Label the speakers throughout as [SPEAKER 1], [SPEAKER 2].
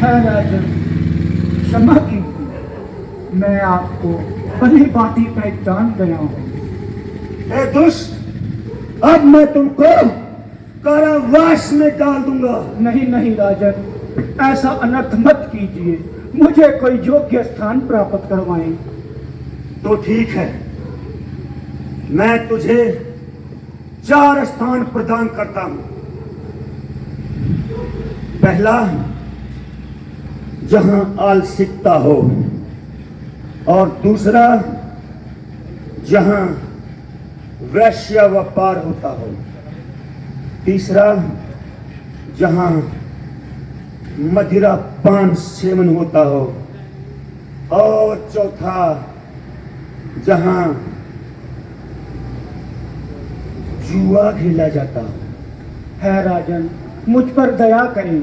[SPEAKER 1] है राजन, क्षमा कीजिए, मैं आपको भली भांति पहचान गया हूँ।
[SPEAKER 2] ए दुष्ट, अब मैं तुमको कारावास में डाल दूंगा।
[SPEAKER 1] नहीं नहीं राजन, ऐसा अनर्थ मत कीजिए, मुझे कोई योग्य स्थान प्राप्त करवाएं।
[SPEAKER 2] तो ठीक है, मैं तुझे 4 स्थान प्रदान करता हूं। पहला, जहां आलसिकता हो, और दूसरा जहां वैश्य व्यापार होता हो, तीसरा जहां मदिरा पान सेवन होता हो, और चौथा जहां जुआ खेला जाता हो।
[SPEAKER 1] है राजन, मुझ पर दया करें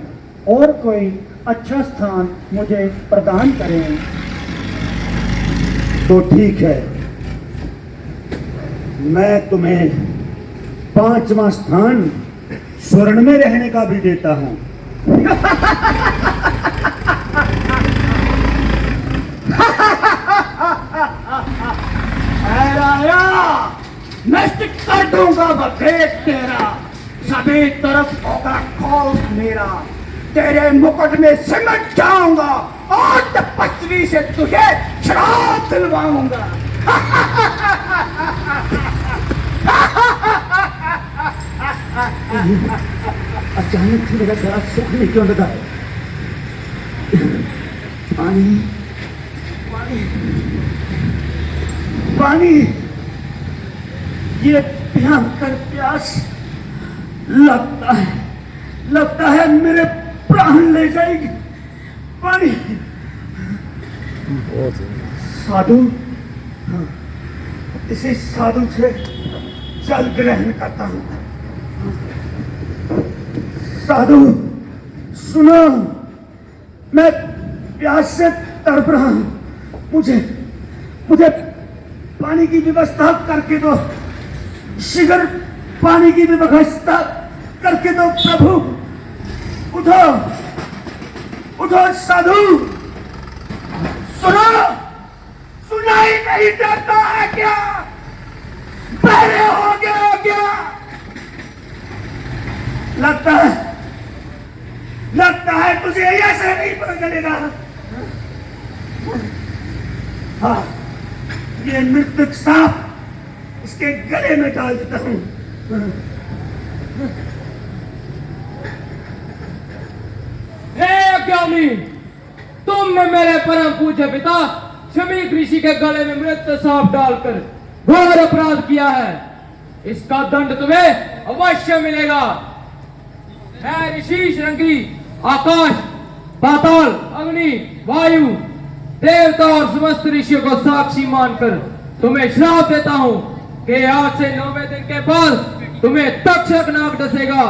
[SPEAKER 1] और कोई अच्छा स्थान मुझे प्रदान करें।
[SPEAKER 2] तो ठीक है, मैं तुम्हें 5वां स्थान स्वर्ण में रहने का भी देता हूं।
[SPEAKER 1] नष्ट कर दूंगा बखेट तेरा, सभी तरफ होगा खौफ मेरा, तेरे मुकुट में सिमट जाऊंगा और तपस्वी से तुझे श्राप दिलवाऊंगा।
[SPEAKER 2] अचानक से मेरा गला सूखने क्यों लगा? पानी पानी पानी, ये भयंकर प्यास लगता है मेरे प्राण ले जाएगी। पानी। साधु, इसी साधु से जल ग्रहण करता हूं। साधु सुनो, मैं प्यास से तड़प रहा हूं, मुझे पानी की व्यवस्था करके दो, शीघ्र पानी की व्यवस्था करके दो प्रभु। उठो उठो साधु, सुनो, सुनाई नहीं देता है क्या? बहरे हो गया क्या? लगता है तुझे ऐसे नहीं पता चलेगा। हाँ, ये मृतक सांप इसके गले में डाल देता हूं।
[SPEAKER 3] हे अज्ञानी, तुमने मेरे परम पूज्य पिता शमीक ऋषि के गले में मृत सांप डालकर घोर अपराध किया है। इसका दंड तुम्हें अवश्य मिलेगा। मैं ऋषि श्रृंगी आकाश, पाताल, अग्नि, वायु, देवता और समस्त ऋषियों को साक्षी मानकर तुम्हें श्राप देता हूं कि आज से 9वें दिन के बाद तुम्हें तक्षक नाग डसेगा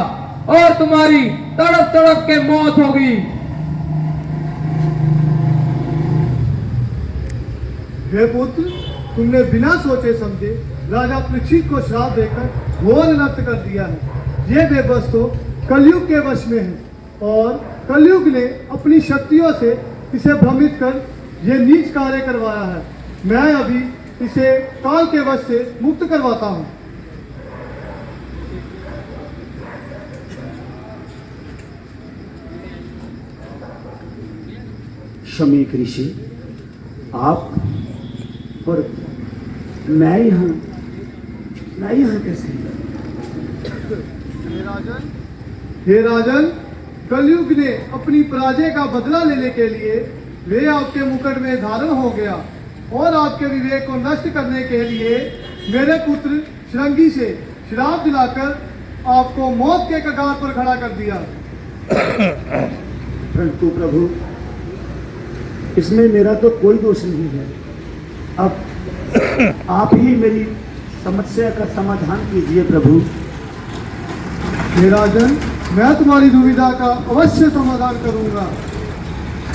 [SPEAKER 3] और तुम्हारी तड़प तड़प के मौत होगी।
[SPEAKER 4] हे पुत्र, तुमने बिना सोचे समझे राजा परीक्षित को श्राप देकर घोर अनर्थ कर दिया है। ये बेबस तो कलयुग के वश में है और कलयुग ने अपनी शक्तियों से इसे भ्रमित कर ये नीच कार्य करवाया है। मैं अभी इसे काल के वश से मुक्त करवाता हूँ।
[SPEAKER 2] शमीक ऋषि, आप और मैं यहाँ कैसे?
[SPEAKER 4] हे राजन, कलयुग ने अपनी पराजय का बदला लेने के लिए वे आपके मुकुट में धारण हो गया और आपके विवेक को नष्ट करने के लिए मेरे पुत्र श्रृंगी से श्राप दिलाकर आपको मौत के कगार पर खड़ा कर दिया।
[SPEAKER 2] परंतु प्रभु, इसमें मेरा तो कोई दोष नहीं है। अब आप ही मेरी समस्या का समाधान कीजिए प्रभु।
[SPEAKER 4] हे राजन, मैं तुम्हारी दुविधा का अवश्य समाधान करूंगा।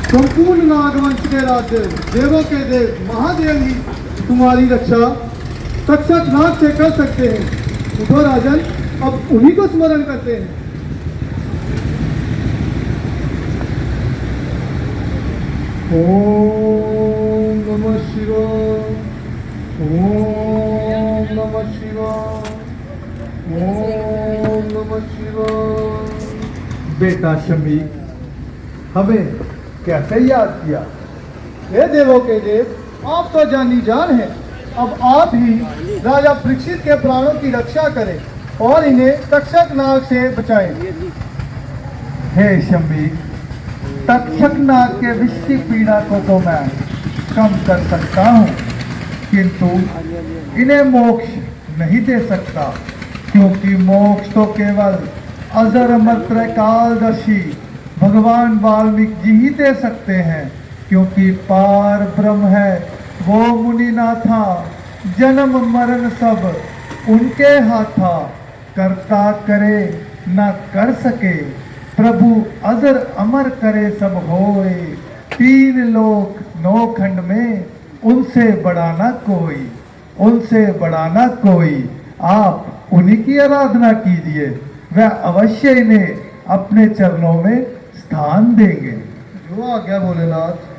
[SPEAKER 4] संपूर्ण नागवंश के राज्य, देवों के देव महादेव ही तुम्हारी रक्षा तक्षक नाग से कर सकते हैं। उठो राजन, अब उन्हीं को स्मरण करते हैं। ओम नमः शिवाय। ओम नमः शिवाय। ओम नमः शिवाय। बेटा शमी, हमें कैसे याद किया? हे देवों के देव, आप तो जानी जान हैं। अब आप ही राजा परीक्षित के प्राणों की रक्षा करें और इन्हें तक्षक नाग से बचाएं। हे शमी, तक्षक नाग के विष की पीड़ा को तो मैं कम कर सकता हूँ, किंतु इन्हें मोक्ष नहीं दे सकता, क्योंकि मोक्ष तो केवल अजर अमर त्रैकालदर्शी भगवान वाल्मीकि जी ही दे सकते हैं, क्योंकि पार ब्रह्म है वो मुनिनाथा, जन्म मरण सब उनके हाथा, करता करे न कर सके, प्रभु अजर अमर करे सब होए, तीन लोक नौ खंड में उनसे बड़ा न कोई, उनसे बड़ा न कोई। आप उन्हीं की आराधना कीजिए, वह अवश्य इन्हें अपने चरणों में स्थान देंगे। जो आज्ञा भोलेनाथ।